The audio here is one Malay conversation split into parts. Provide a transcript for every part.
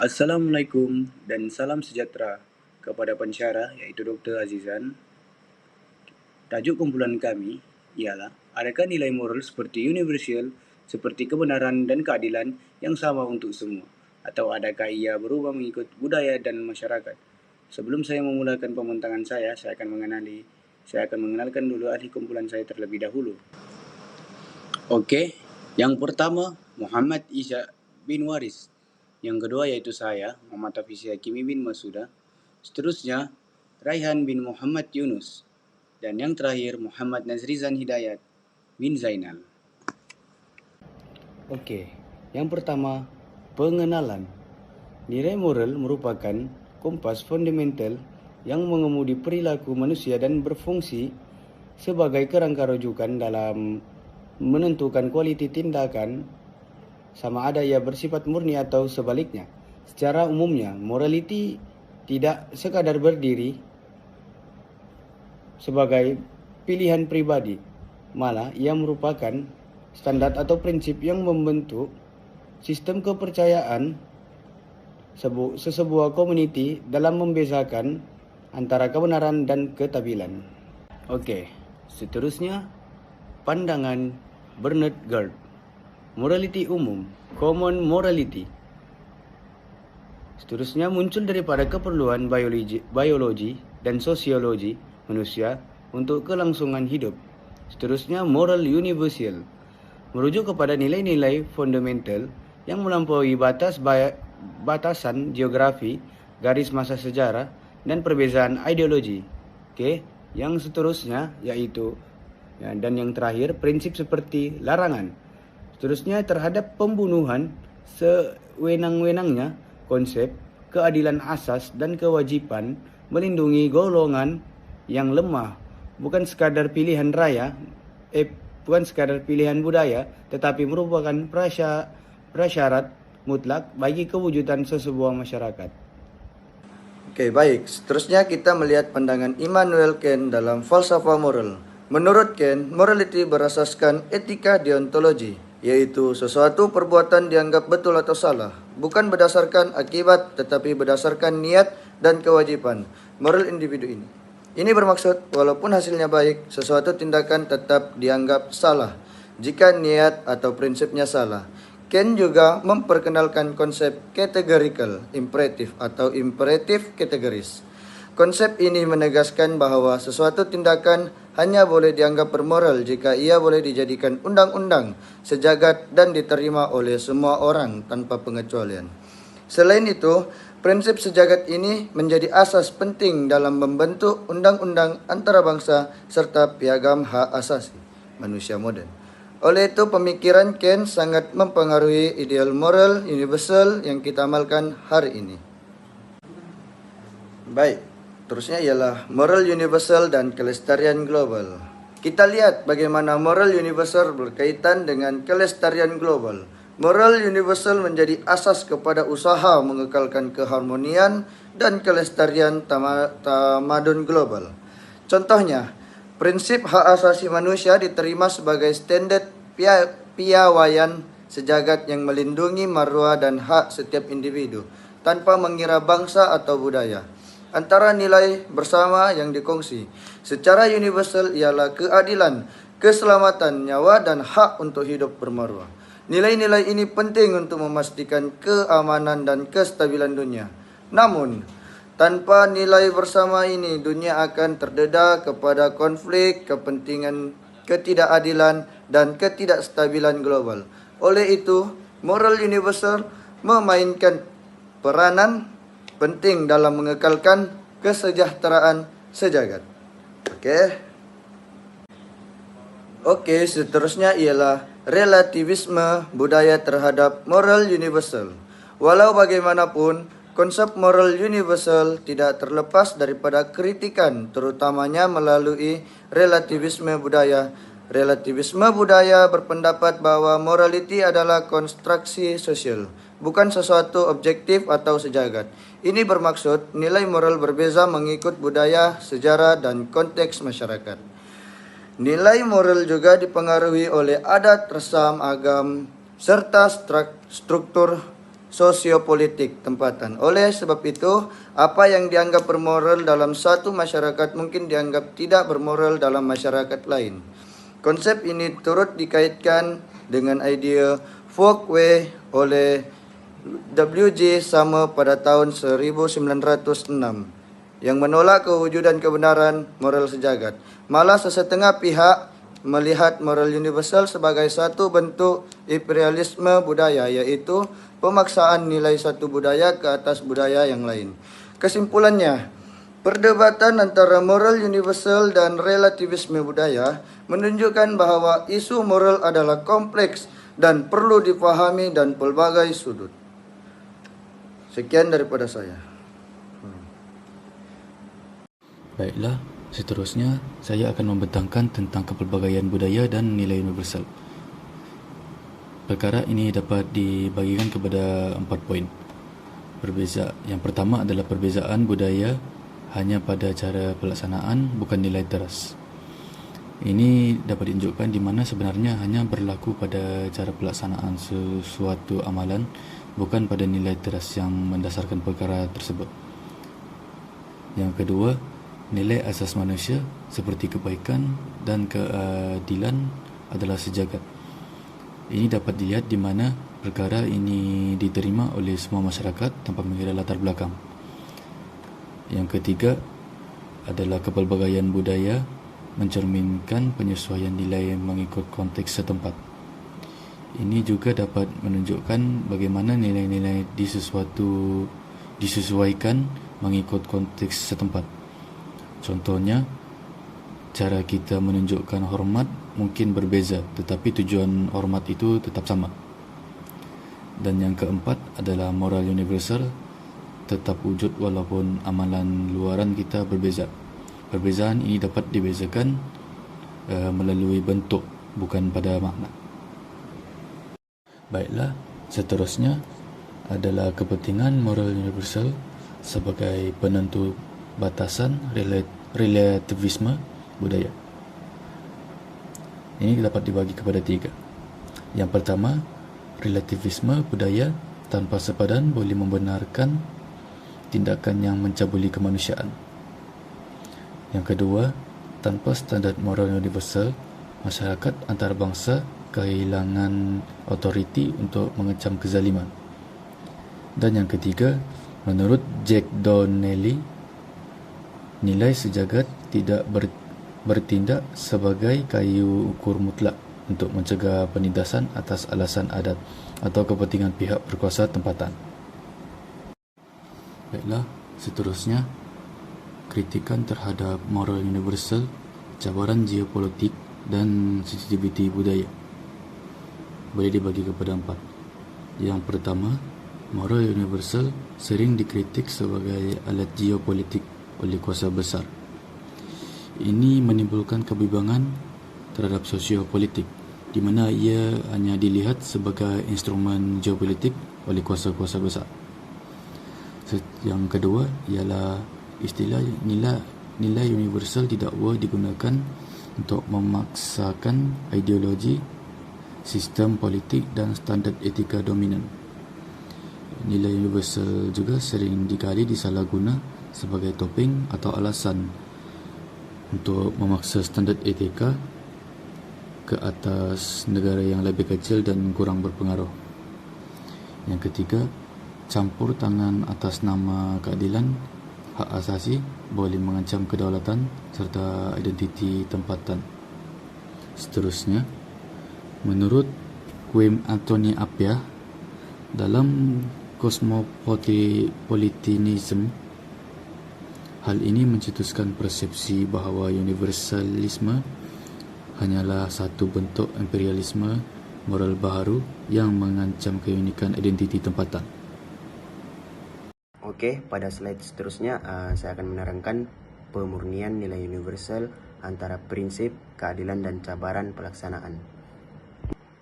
Assalamualaikum dan salam sejahtera kepada pensyarah yaitu Dr. Azizan. Tajuk kumpulan kami ialah adakah nilai moral seperti universal seperti kebenaran dan keadilan yang sama untuk semua atau adakah ia berubah mengikut budaya dan masyarakat? Sebelum saya memulakan pembincangan saya akan mengenalkan dulu ahli kumpulan saya terlebih dahulu. Okey, yang pertama Muhammad Isha bin Waris. Yang kedua yaitu saya, Muhammad Hafiz Hakimi bin Masuda. Seterusnya, Raihan bin Muhammad Yunus. Dan yang terakhir, Muhammad Nazrizan Hidayat bin Zainal. Okey, yang pertama, pengenalan. Nilai moral merupakan kompas fundamental yang mengemudi perilaku manusia dan berfungsi sebagai kerangka rujukan dalam menentukan kualiti tindakan sama ada ia bersifat murni atau sebaliknya. Secara umumnya, morality tidak sekadar berdiri sebagai pilihan pribadi, malah ia merupakan standar atau prinsip yang membentuk sistem kepercayaan sesebuah komuniti dalam membezakan antara kebenaran dan ketabilan. Okey, seterusnya pandangan Bernard Gard. Morality umum, common morality. Seterusnya muncul daripada keperluan biologi dan sosiologi manusia untuk kelangsungan hidup. Seterusnya moral universal, merujuk kepada nilai-nilai fundamental yang melampaui batasan geografi, garis masa sejarah dan perbezaan ideologi. Okey, yang seterusnya iaitu dan yang terakhir prinsip seperti larangan. Seterusnya terhadap pembunuhan sewenang-wenangnya, konsep keadilan asas dan kewajipan melindungi golongan yang lemah, bukan sekadar pilihan budaya, tetapi merupakan prasyarat mutlak bagi kewujudan sesebuah masyarakat. Oke, baik. Seterusnya kita melihat pandangan Immanuel Kant dalam falsafah moral. Menurut Kant, morality berasaskan etika deontologi, yaitu sesuatu perbuatan dianggap betul atau salah, bukan berdasarkan akibat tetapi berdasarkan niat dan kewajiban moral individu ini. Ini bermaksud walaupun hasilnya baik, sesuatu tindakan tetap dianggap salah jika niat atau prinsipnya salah. Kant juga memperkenalkan konsep categorical imperative atau imperative categories. Konsep ini menegaskan bahawa sesuatu tindakan hanya boleh dianggap bermoral jika ia boleh dijadikan undang-undang sejagat dan diterima oleh semua orang tanpa pengecualian. Selain itu, prinsip sejagat ini menjadi asas penting dalam membentuk undang-undang antarabangsa serta piagam hak asasi manusia moden. Oleh itu, pemikiran Kant sangat mempengaruhi ideal moral universal yang kita amalkan hari ini. Baik, terusnya ialah moral universal dan kelestarian global. Kita lihat bagaimana moral universal berkaitan dengan kelestarian global. Moral universal menjadi asas kepada usaha mengekalkan keharmonian dan kelestarian tamadun global. Contohnya, prinsip hak asasi manusia diterima sebagai standar piawaian sejagat yang melindungi maruah dan hak setiap individu tanpa mengira bangsa atau budaya. Antara nilai bersama yang dikongsi secara universal ialah keadilan, keselamatan nyawa dan hak untuk hidup bermaruah. Nilai-nilai ini penting untuk memastikan keamanan dan kestabilan dunia. Namun, tanpa nilai bersama ini, dunia akan terdedah kepada konflik, kepentingan, ketidakadilan dan ketidakstabilan global. Oleh itu, moral universal memainkan peranan penting dalam mengekalkan kesejahteraan sejagat. Okey, seterusnya ialah relativisme budaya terhadap moral universal. Walau bagaimanapun, konsep moral universal tidak terlepas daripada kritikan, terutamanya melalui relativisme budaya. Relativisme budaya berpendapat bahawa morality adalah konstruksi sosial, bukan sesuatu objektif atau sejagat. Ini bermaksud nilai moral berbeza mengikut budaya, sejarah dan konteks masyarakat. Nilai moral juga dipengaruhi oleh adat, resam, agam serta struktur sosiopolitik tempatan. Oleh sebab itu, apa yang dianggap bermoral dalam satu masyarakat mungkin dianggap tidak bermoral dalam masyarakat lain. Konsep ini turut dikaitkan dengan idea Folkway oleh W.J. Summer pada tahun 1906 yang menolak kewujudan kebenaran moral sejagat. Malah sesetengah pihak melihat moral universal sebagai satu bentuk imperialisme budaya, yaitu pemaksaan nilai satu budaya ke atas budaya yang lain. Kesimpulannya, perdebatan antara moral universal dan relativisme budaya menunjukkan bahwa isu moral adalah kompleks dan perlu dipahami dan pelbagai sudut. Sekian daripada saya. Baiklah, seterusnya saya akan membentangkan tentang kepelbagaian budaya dan nilai universal. Perkara ini dapat dibagikan kepada 4 poin. Yang pertama adalah perbezaan budaya hanya pada cara pelaksanaan, bukan nilai teras. Ini dapat ditunjukkan di mana sebenarnya hanya berlaku pada cara pelaksanaan sesuatu amalan, bukan pada nilai teras yang mendasarkan perkara tersebut. Yang kedua, nilai asas manusia seperti kebaikan dan keadilan adalah sejagat. Ini dapat dilihat di mana perkara ini diterima oleh semua masyarakat tanpa mengira latar belakang. Yang ketiga adalah kepelbagaian budaya mencerminkan penyesuaian nilai mengikut konteks setempat. Ini juga dapat menunjukkan bagaimana nilai-nilai disesuaikan mengikut konteks setempat. Contohnya, cara kita menunjukkan hormat mungkin berbeza, tetapi tujuan hormat itu tetap sama. Dan yang keempat adalah moral universal tetap wujud walaupun amalan luaran kita berbeza. Perbezaan ini dapat dibezakan melalui bentuk, bukan pada makna. Baiklah, seterusnya adalah kepentingan moral universal sebagai penentu batasan relativisme budaya. Ini dapat dibagi kepada 3. Yang pertama, relativisme budaya tanpa sepadan boleh membenarkan tindakan yang mencabuli kemanusiaan. Yang kedua, tanpa standard moral universal, masyarakat antarabangsa kehilangan otoriti untuk mengecam kezaliman. Dan yang ketiga, menurut Jack Donnelly, nilai sejagat tidak bertindak sebagai kayu ukur mutlak untuk mencegah penindasan atas alasan adat atau kepentingan pihak berkuasa tempatan. Baiklah, seterusnya kritikan terhadap moral universal, cabaran geopolitik dan sensitiviti budaya. Boleh dibagi kepada 4. Yang pertama, moral universal sering dikritik sebagai alat geopolitik oleh kuasa besar. Ini menimbulkan kebimbangan terhadap sosiopolitik, di mana ia hanya dilihat sebagai instrumen geopolitik oleh kuasa-kuasa besar. Yang kedua ialah istilah nilai universal didakwa digunakan untuk memaksakan ideologi, sistem politik dan standard etika dominan. Nilai universal juga sering dikali disalahguna sebagai topeng atau alasan untuk memaksa standard etika ke atas negara yang lebih kecil dan kurang berpengaruh. Yang ketiga, campur tangan atas nama keadilan, hak asasi boleh mengancam kedaulatan serta identiti tempatan. Seterusnya, menurut Wim Anthony Appiah, dalam cosmopolitanism, hal ini mencetuskan persepsi bahawa universalisme hanyalah satu bentuk imperialisme moral baharu yang mengancam keunikan identiti tempatan. Oke, pada slide seterusnya saya akan menerangkan pemurnian nilai universal antara prinsip, keadilan, dan cabaran pelaksanaan.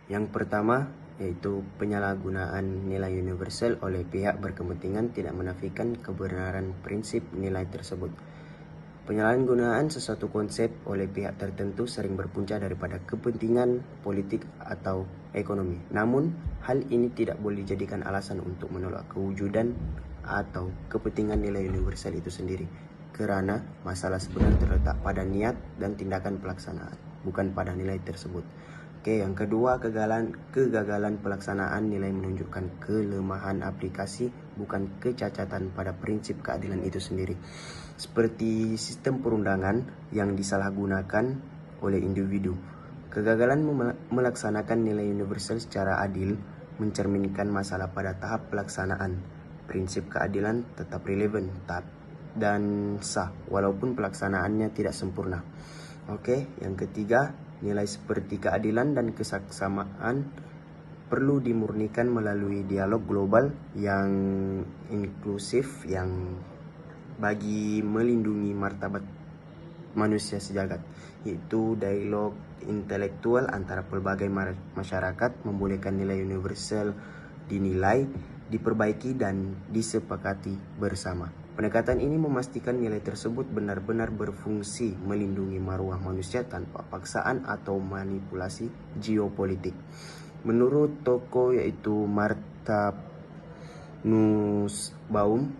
Yang pertama, yaitu penyalahgunaan nilai universal oleh pihak berkepentingan tidak menafikan kebenaran prinsip nilai tersebut. Penyalahgunaan sesuatu konsep oleh pihak tertentu sering berpunca daripada kepentingan politik atau ekonomi. Namun, hal ini tidak boleh dijadikan alasan untuk menolak kewujudan atau kepentingan nilai universal itu sendiri, karena masalah sebenarnya terletak pada niat dan tindakan pelaksanaan, bukan pada nilai tersebut. Oke, yang kedua, kegagalan pelaksanaan nilai menunjukkan kelemahan aplikasi, bukan kecacatan pada prinsip keadilan itu sendiri. Seperti sistem perundangan yang disalahgunakan oleh individu. Kegagalan melaksanakan nilai universal secara adil mencerminkan masalah pada tahap pelaksanaan. Prinsip keadilan tetap relevan dan sah walaupun pelaksanaannya tidak sempurna. Oke, yang ketiga, nilai seperti keadilan dan kesetaraan perlu dimurnikan melalui dialog global yang inklusif yang bagi melindungi martabat manusia sejagat, yaitu dialog intelektual antara pelbagai masyarakat membolehkan nilai universal dinilai, diperbaiki dan disepakati bersama. Pendekatan ini memastikan nilai tersebut benar-benar berfungsi melindungi maruah manusia tanpa paksaan atau manipulasi geopolitik. Menurut tokoh yaitu Martha Nussbaum,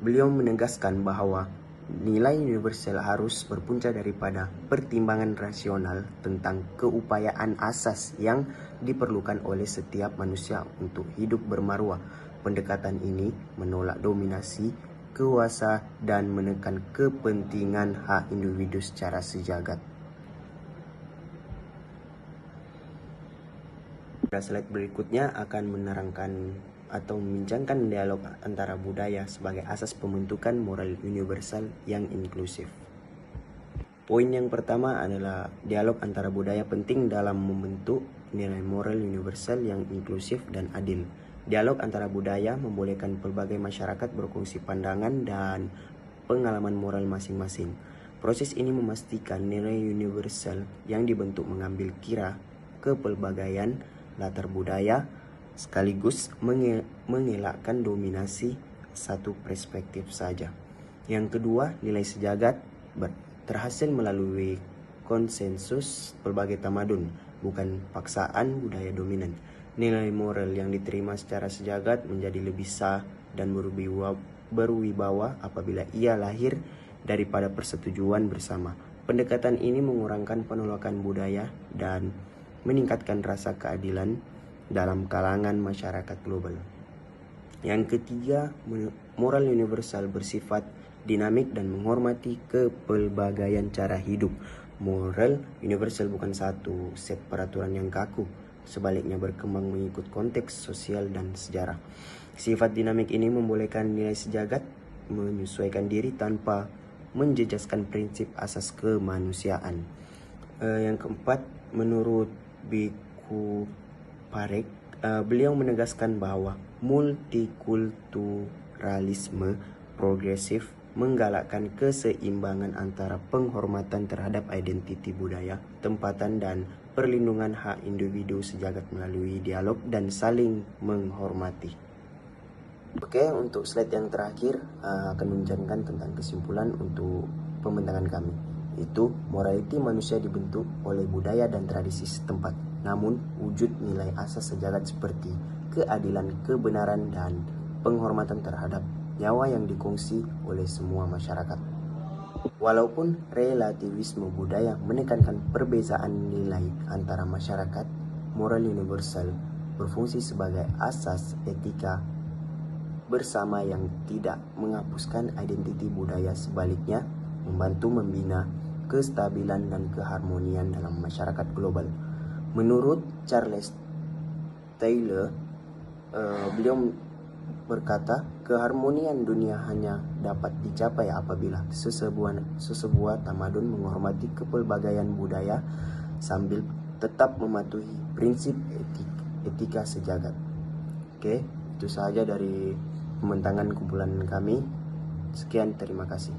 beliau menegaskan bahwa nilai universal harus berpunca daripada pertimbangan rasional tentang keupayaan asas yang diperlukan oleh setiap manusia untuk hidup bermaruah. Pendekatan ini menolak dominasi kuasa dan menekan kepentingan hak individu secara sejagat. Pada slide berikutnya akan menerangkan atau membincangkan dialog antara budaya sebagai asas pembentukan moral universal yang inklusif. Poin yang pertama adalah dialog antara budaya penting dalam membentuk nilai moral universal yang inklusif dan adil. Dialog antara budaya membolehkan pelbagai masyarakat berkongsi pandangan dan pengalaman moral masing-masing. Proses ini memastikan nilai universal yang dibentuk mengambil kira kepelbagaian latar budaya, sekaligus mengelakkan dominasi satu perspektif saja. Yang kedua, nilai sejagat terhasil melalui konsensus pelbagai tamadun, bukan paksaan budaya dominan. Nilai moral yang diterima secara sejagat menjadi lebih sah dan berwibawa apabila ia lahir daripada persetujuan bersama. Pendekatan ini mengurangkan penolakan budaya dan meningkatkan rasa keadilan dalam kalangan masyarakat global. Yang ketiga, moral universal bersifat dinamik dan menghormati kepelbagaian cara hidup. Moral universal bukan satu set peraturan yang kaku, sebaliknya berkembang mengikut konteks sosial dan sejarah. Sifat dinamik ini membolehkan nilai sejagat menyesuaikan diri tanpa menjejaskan prinsip asas kemanusiaan. Yang keempat, menurut Biku Parek, beliau menegaskan bahwa multikulturalisme progresif menggalakkan keseimbangan antara penghormatan terhadap identiti budaya, tempatan dan perlindungan hak individu sejagat melalui dialog dan saling menghormati. Oke, untuk slide yang terakhir akan menjelaskan tentang kesimpulan untuk pembentangan kami. Itu morality manusia dibentuk oleh budaya dan tradisi setempat. Namun, wujud nilai asas sejagat seperti keadilan, kebenaran, dan penghormatan terhadap nyawa yang dikongsi oleh semua masyarakat. Walaupun relativisme budaya menekankan perbezaan nilai antara masyarakat, moral universal berfungsi sebagai asas etika bersama yang tidak menghapuskan identiti budaya, sebaliknya membantu membina kestabilan dan keharmonian dalam masyarakat global. Menurut Charles Taylor, beliau berkata, keharmonian dunia hanya dapat dicapai apabila sesebuah tamadun menghormati kepelbagaian budaya sambil tetap mematuhi prinsip etika sejagat. Oke, itu saja dari pembentangan kumpulan kami. Sekian, terima kasih.